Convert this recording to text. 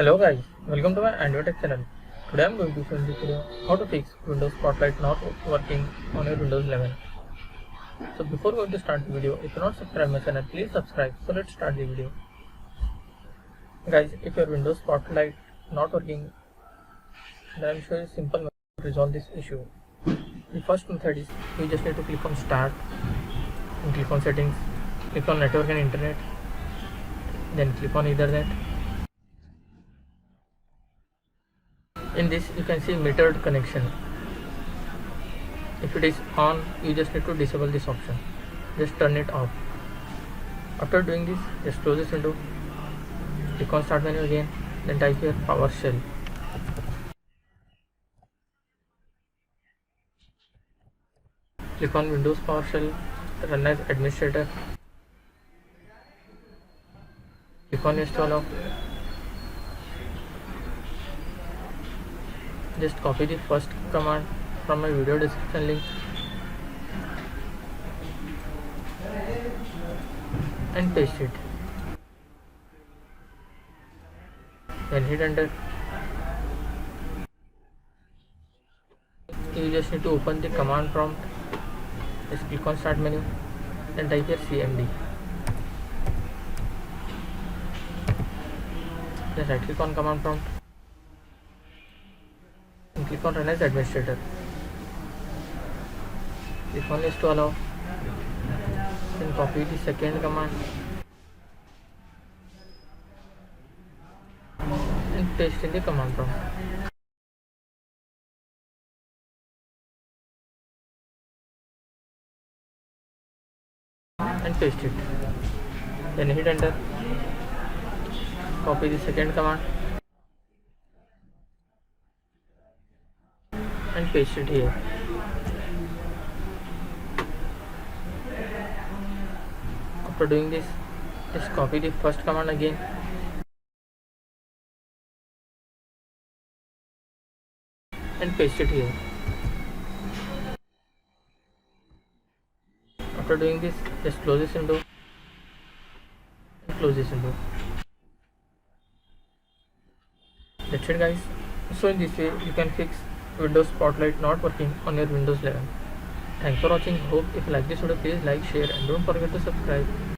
Hello guys, welcome to my Android Tech channel. Today I am going to show in this video how to fix Windows Spotlight not working on your Windows 11. So before going to start the video, if you are not subscribed my channel, please subscribe. So let's start the video. Guys, if your Windows Spotlight not working, then I will show you a simple method to resolve this issue. The first method is you just need to click on Start and click on Settings, click on Network and Internet, then click on Ethernet. In this you can see metered connection. If it is on, you just need to disable this option. Just turn it off. After doing this, just close this window, click on Start menu again, then type here PowerShell. Click on Windows PowerShell, run as administrator. Click on Yes to allow. Just copy the first command from my video description link and paste it. Then hit enter. You just need to open the command prompt. Just click on Start menu, then type here CMD. Just right click on command prompt and click on Run as administrator. Click on Yes to allow. Then copy the second command and paste in the command prompt. And paste it. Then hit enter. Copy the second command and paste it here. After doing this, just copy the first command again and paste it here. After doing this, just close this window and close this window. That's it guys. So in this way you can fix Windows Spotlight not working on your Windows 11. Thanks for watching. Hope if you like this video, please like, share and don't forget to subscribe.